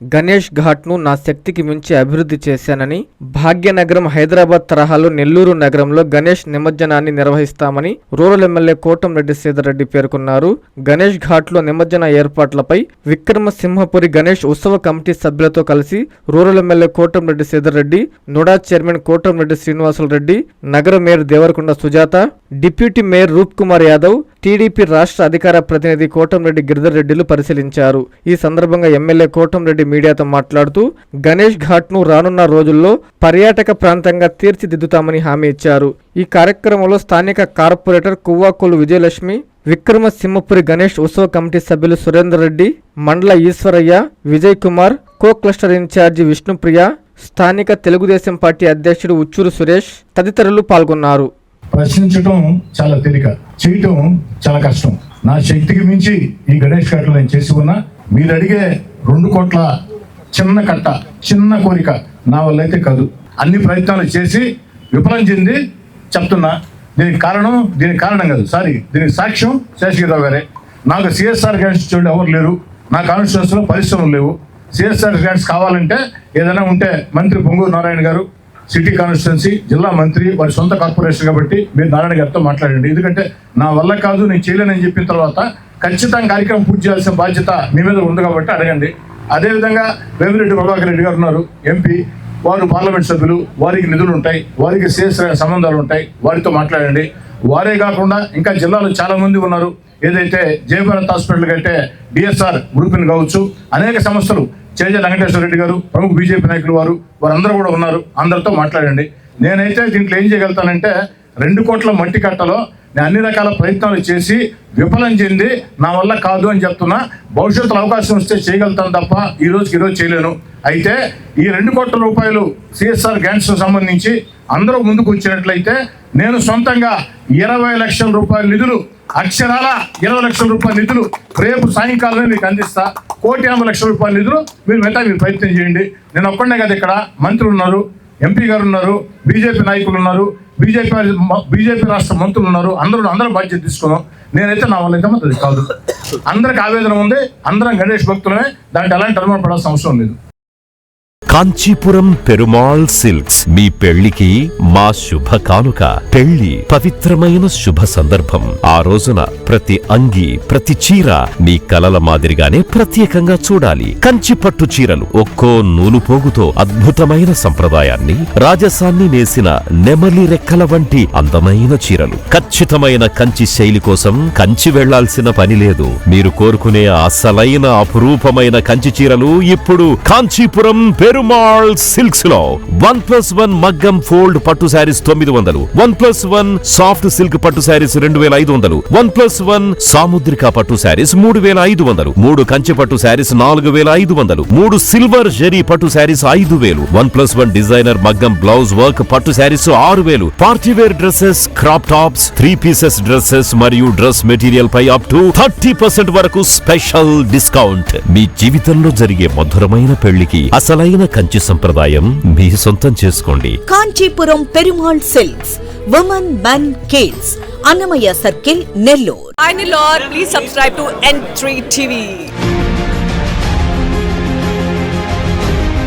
గణేష్ ఘాట్ను నా శక్తికి మించి అభివృద్ధి చేశానని, భాగ్యనగరం హైదరాబాద్ తరహాలో నెల్లూరు నగరంలో గణేష్ నిమజ్జనాన్ని నిర్వహిస్తామని రూరల్ ఎమ్మెల్యే కోటంరెడ్డి శ్రీధర్రెడ్డి పేర్కొన్నారు. గణేష్ ఘాట్లో నిమజ్జన ఏర్పాట్లపై విక్రమసింహపురి గణేష్ ఉత్సవ కమిటీ సభ్యులతో కలిసి rural MLA Kotamreddy Sridhar Reddy, NUDA chairman Kotamreddy Srinivasulu Reddy, నగర mayor Devarakonda Sujatha, deputy mayor Roop Kumar Yadav, TDP రాష్ట్ర అధికార ప్రతినిధి కోటంరెడ్డి గిరిధర్ రెడ్డిలు పరిశీలించారు. ఈ సందర్భంగా ఎమ్మెల్యే కోటంరెడ్డి మీడియాతో మాట్లాడుతూ గణేష్ ఘాట్ ను రానున్న రోజుల్లో పర్యాటక ప్రాంతంగా తీర్చిదిద్దుతామని హామీ ఇచ్చారు. ఈ కార్యక్రమంలో స్థానిక కార్పొరేటర్ కువ్వాకోలు విజయలక్ష్మి, విక్రమసింహపురి గణేష్ ఉత్సవ కమిటీ సభ్యులు Surender Reddy, Mandala Eswaraiah, Vijay Kumar, co cluster incharge Vishnupriya, స్థానిక తెలుగుదేశం పార్టీ అధ్యక్షుడు ఉచ్చూరు సురేష్ తదితరులు పాల్గొన్నారు. ప్రశ్నించడం చాలా తేలిక, చేయటం చాలా కష్టం. నా శక్తికి మించి ఈ గణేష్ ఘాట్లో నేను చేసి ఉన్నా. మీరు అడిగే 2 కోట్ల చిన్న కట్ట, చిన్న కోరిక నా వల్ల అయితే కాదు. అన్ని ప్రయత్నాలు చేసి విఫలం చెంది చెప్తున్నా. దీనికి కారణం కాదు, దీనికి సాక్ష్యం శేషగిరిరావు గారే. నాకు సిఎస్ఆర్ గ్రాంట్స్ చూడండి ఎవరు లేరు. నా కాన్స్టిట్యూన్సీలో పరిశ్రమలు లేవు. సిఎస్ఆర్ గ్రాంట్స్ కావాలంటే ఏదైనా ఉంటే మంత్రి పొంగూరు నారాయణ గారు, సిటీ కాన్స్టిట్యున్సీ జిల్లా మంత్రి, వారి సొంత కార్పొరేషన్ కాబట్టి మీరు నారాయణ గారితో మాట్లాడండి. ఎందుకంటే నా వల్ల కాదు, నేను చేయలేనని చెప్పిన తర్వాత ఖచ్చితంగా కార్యక్రమం పూర్తి చేయాల్సిన బాధ్యత మీ మీద ఉంది కాబట్టి అడగండి. అదేవిధంగా వేమిరెడ్డి ప్రభాకర్ రెడ్డి గారు ఉన్నారు, ఎంపీ, వారు పార్లమెంట్ సభ్యులు, వారికి నిధులు ఉంటాయి, వారికి సిఎస్ సంబంధాలు ఉంటాయి, వారితో మాట్లాడండి. వారే కాకుండా ఇంకా జిల్లాలో చాలా మంది ఉన్నారు. ఏదైతే జయభారత్ హాస్పిటల్ కంటే డిఎస్ఆర్ గ్రూప్ని కావచ్చు, అనేక సంస్థలు, చేజ వెంకటేశ్వర రెడ్డి గారు, ప్రముఖ బీజేపీ నాయకులు వారందరూ కూడా ఉన్నారు. అందరితో మాట్లాడండి. నేనైతే దీంట్లో ఏం చేయగలుగుతానంటే 2 కోట్ల మట్టి కట్టలో నేను అన్ని రకాల ప్రయత్నాలు చేసి విఫలం చెంది నా వల్ల కాదు అని చెప్తున్నా. భవిష్యత్తులో అవకాశం వస్తే చేయగలుగుతాను తప్ప ఈ రోజు చేయలేను. అయితే ఈ 2 కోట్ల రూపాయలు సిఎస్ఆర్ గ్రాంట్స్ సంబంధించి అందరూ ముందుకు వచ్చినట్లయితే నేను సొంతంగా 20 లక్షల రూపాయల నిధులు, అక్షరాల 20 లక్షల రూపాయల నిధులు రేపు సాయంకాలమే మీకు అందిస్తా. 1,50,00,000 రూపాయల నిధులు మీరు ప్రయత్నం చేయండి. నేను ఒక్కడే కదా, ఇక్కడ మంత్రులు ఉన్నారు, ఎంపీ గారు ఉన్నారు, బీజేపీ నాయకులు ఉన్నారు, బీజేపీ రాష్ట్ర మంత్రులు ఉన్నారు. అందరూ బాధ్యత తీసుకున్నాం. నేనైతే నా వల్ల అయితే అది కాదు. అందరికి ఆవేదన ఉంది, అందరం గణేష్ భక్తులమే, దాంట్లో ఎలాంటి అనుమానం పడాల్సిన అవసరం లేదు. కాంచీపురం పెరుమాళ్ సిల్క్స్ మీ పెళ్లికి మా శుభ కానుక. పెళ్లి పవిత్రమైన శుభ సందర్భం. ఆ రోజున ప్రతి అంగి, ప్రతి చీర మీ కలల మాదిరిగానే ప్రత్యేకంగా చూడాలి. కంచి పట్టు చీరలు ఒక్కో నూలు పోగుతో అద్భుతమైన సంప్రదాయాన్ని, రాజసాన్ని నేసిన నెమలి రెక్కల వంటి అందమైన చీరలు. ఖచ్చితమైన కంచి శైలి కోసం కంచి వెళ్లాల్సిన పని లేదు. మీరు కోరుకునే అసలైన అపురూపమైన కంచి చీరలు ఇప్పుడు కాంచీపురం పెరుమాళ్ సిల్క్స్ లో 1+1 మగ్గం ఫోల్డ్ పట్టు శారీస్ 900, 1+1 సాఫ్ట్ సిల్క్ పట్టు శారీస్ 2500, 1+1 సాముద్రిక పట్టు శారీస్ 3500, 3 కంచి పట్టు శారీస్ 4500, 3 సిల్వర్ జెరీ పట్టు శారీస్ 5000, 1+1 డిజైనర్ మగ్గం బ్లౌజ్ వర్క్ పట్టు saris 6000, party wear dresses, crop tops, 3 pieces dresses మరియు డ్రెస్ మెటీరియల్ పై అప్ టు 30% వరకు స్పెషల్ డిస్కౌంట్. మీ జీవితంలో జరిగే మధురమైన పెళ్లికి అసలైన కంచి సంప్రదాయం మీ సొంతం చేసుకోండి. Kanchipuram Perumal silks, women, men, kids, Annamayya circle, Nellore. Finally, Lord, please subscribe to N3 TV.